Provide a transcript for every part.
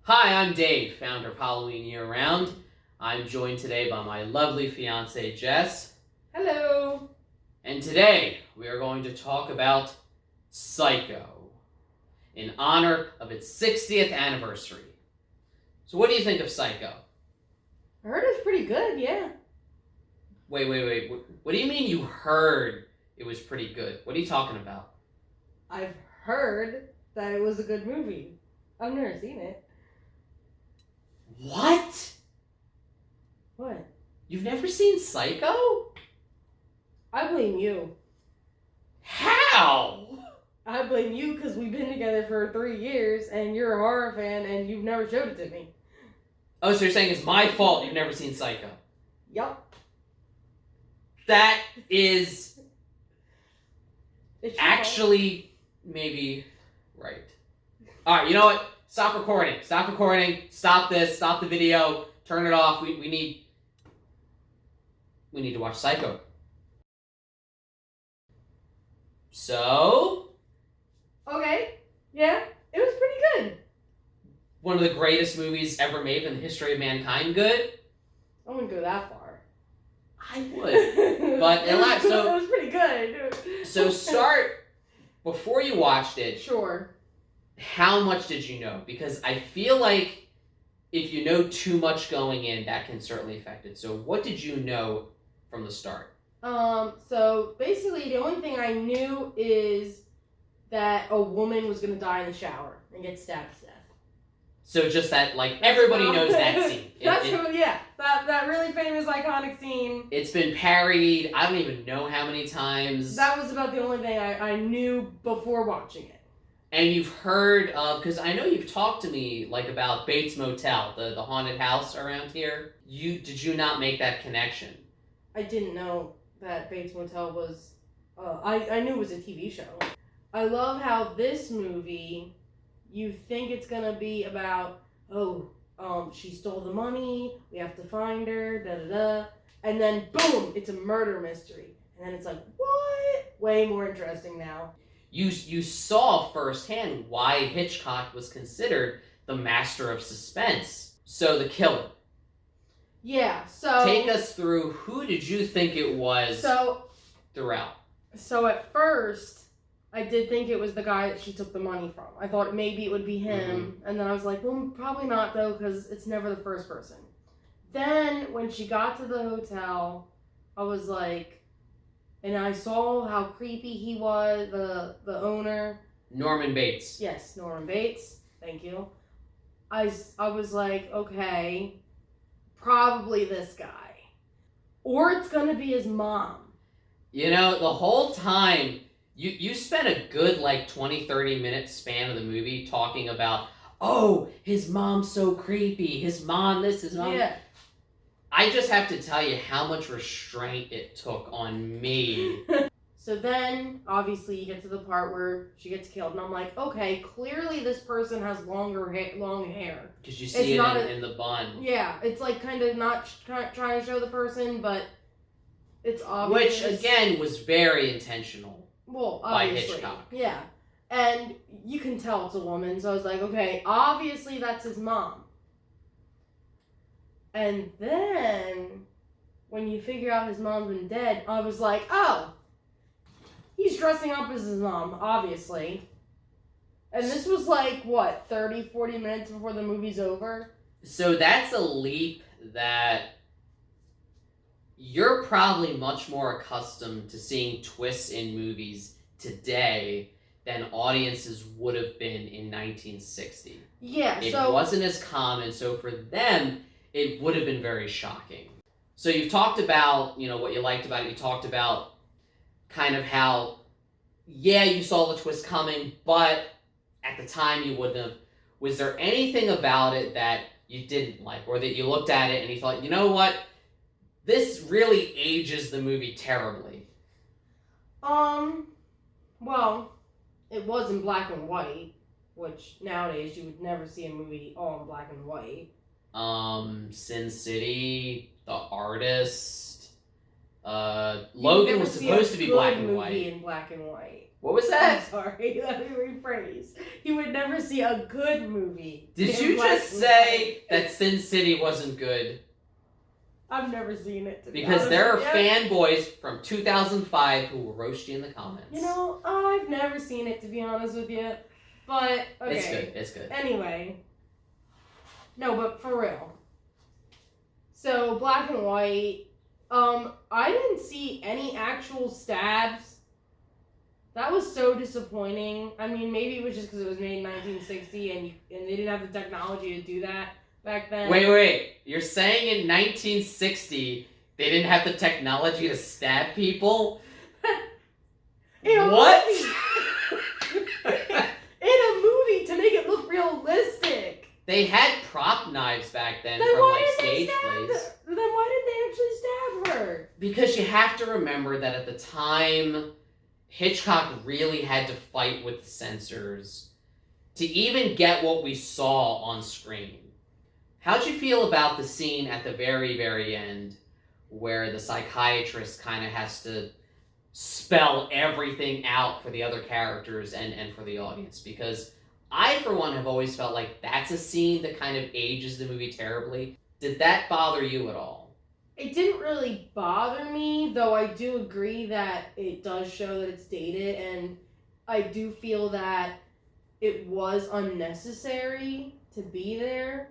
Hi, I'm Dave, founder of Halloween Year-Round. I'm joined today by my lovely fiancée, Jess. Hello! And today, we are going to talk about Psycho, in honor of its 60th anniversary. So what do you think of Psycho? I heard it was pretty good, yeah. Wait. What do you mean you heard it was pretty good? What are you talking about? I've heard that it was a good movie. I've never seen it. What? What? You've never seen Psycho? I blame you. How? I blame you because we've been together for 3 years and you're a horror fan and you've never showed it to me. Oh, so you're saying it's my fault you've never seen Psycho? Yup. That is It's actually maybe right. Alright, you know what? Stop recording. Stop this. Stop the video. Turn it off. We need to watch Psycho. So? Okay. Yeah, it was pretty good. One of the greatest movies ever made in the history of mankind. Good? I wouldn't go that far. I would. But it was pretty good. So start, before you watched it, Sure. how much did you know? Because I feel like if you know too much going in, that can certainly affect it. So what did you know from the start? So basically the only thing I knew is that a woman was gonna die in the shower and get stabbed to death. So just that, like, everybody knows that scene. That really famous iconic scene. It's been parodied, I don't even know how many times. That was about the only thing I knew before watching it. And you've heard of, because I know you've talked to me, like, about Bates Motel, the haunted house around here. Did you not make that connection? I didn't know that Bates Motel was, I knew it was a TV show. I love how this movie, you think it's gonna be about, she stole the money, we have to find her, da-da-da. And then, boom, it's a murder mystery. And then it's like, what? Way more interesting now. You saw firsthand why Hitchcock was considered the master of suspense. So the killer. Yeah, so... Take us through, who did you think it was throughout? So at first, I did think it was the guy that she took the money from. I thought maybe it would be him. And then I was like, well, probably not, though, because it's never the first person. Then, when she got to the hotel, I was like... And I saw how creepy he was, the owner. Norman Bates. Yes, Norman Bates. Thank you. I was like, okay, probably this guy. Or it's going to be his mom. You know, the whole time, you spent a good, 20-30 minute span of the movie talking about, oh, his mom's so creepy, his mom this, his mom... Yeah. I just have to tell you how much restraint it took on me. So then, obviously, you get to the part where she gets killed, and I'm like, okay, clearly this person has long hair. Because you see it in the bun. Yeah, it's like kind of not trying to show the person, but it's obvious. Which, again, was very intentional. Well, By obviously. Hitchcock. Yeah. And you can tell it's a woman, so I was like, okay, obviously that's his mom. And then, when you figure out his mom's been dead, I was like, oh, he's dressing up as his mom, obviously. And this was 30, 40 minutes before the movie's over? So that's a leap that you're probably much more accustomed to seeing twists in movies today than audiences would have been in 1960. Yeah, It wasn't as common, so for them... it would have been very shocking. So you've talked about, what you liked about it. You talked about kind of how, you saw the twist coming, but at the time you wouldn't have. Was there anything about it that you didn't like, or that you looked at it and you thought, you know what? This really ages the movie terribly. Well, it was in black and white, which nowadays you would never see a movie all in black and white. Sin City, The Artist, Logan was supposed to be black and white. In black and white. What was I'm that? sorry, let me rephrase. He would never see a good movie. Did in you black just and say white. that Sin City wasn't good? I've never seen it, to be Because honest there are with you. fanboys from 2005 who will roast you in the comments. You know, I've never seen it, to be honest with you. But, okay. It's good. It's good. Anyway. No, but for real. So, black and white. I didn't see any actual stabs. That was so disappointing. I mean, maybe it was just because it was made in 1960 and they didn't have the technology to do that back then. Wait. You're saying in 1960 they didn't have the technology to stab people? What? In a movie to make it look realistic. They had prop knives back then Then from why like did they stage stab plays. her? Then why did they actually stab her? Because you have to remember that at the time, Hitchcock really had to fight with the censors to even get what we saw on screen. How'd you feel about the scene at the very, very end where the psychiatrist kind of has to spell everything out for the other characters and for the audience? Because I, for one, have always felt like that's a scene that kind of ages the movie terribly. Did that bother you at all? It didn't really bother me, though I do agree that it does show that it's dated, and I do feel that it was unnecessary to be there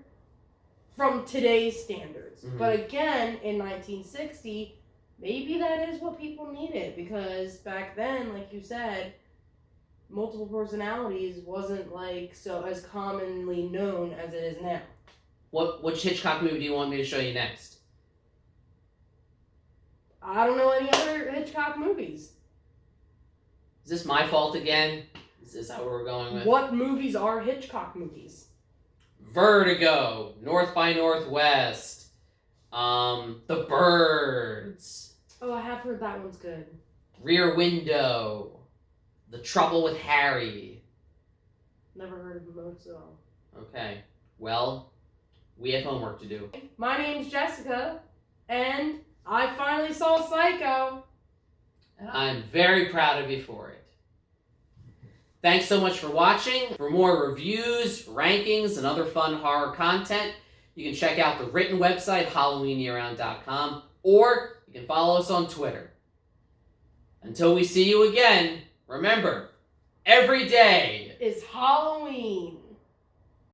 from today's standards. Mhm. But again, in 1960, maybe that is what people needed, because back then, like you said, multiple personalities wasn't like so as commonly known as it is now. Which Hitchcock movie do you want me to show you next? I don't know any other Hitchcock movies. Is this my fault again? Is this how we're going with? What movies are Hitchcock movies? Vertigo, North by Northwest, The Birds, Oh, I have heard that one's good. Rear Window, The Trouble with Harry. Never heard of most of them. Okay, well, we have homework to do. My name's Jessica, and I finally saw Psycho. And I'm very proud of you for it. Thanks so much for watching. For more reviews, rankings, and other fun horror content, you can check out the written website, halloweenyear-round.com, or you can follow us on Twitter. Until we see you again, remember, every day It's Halloween.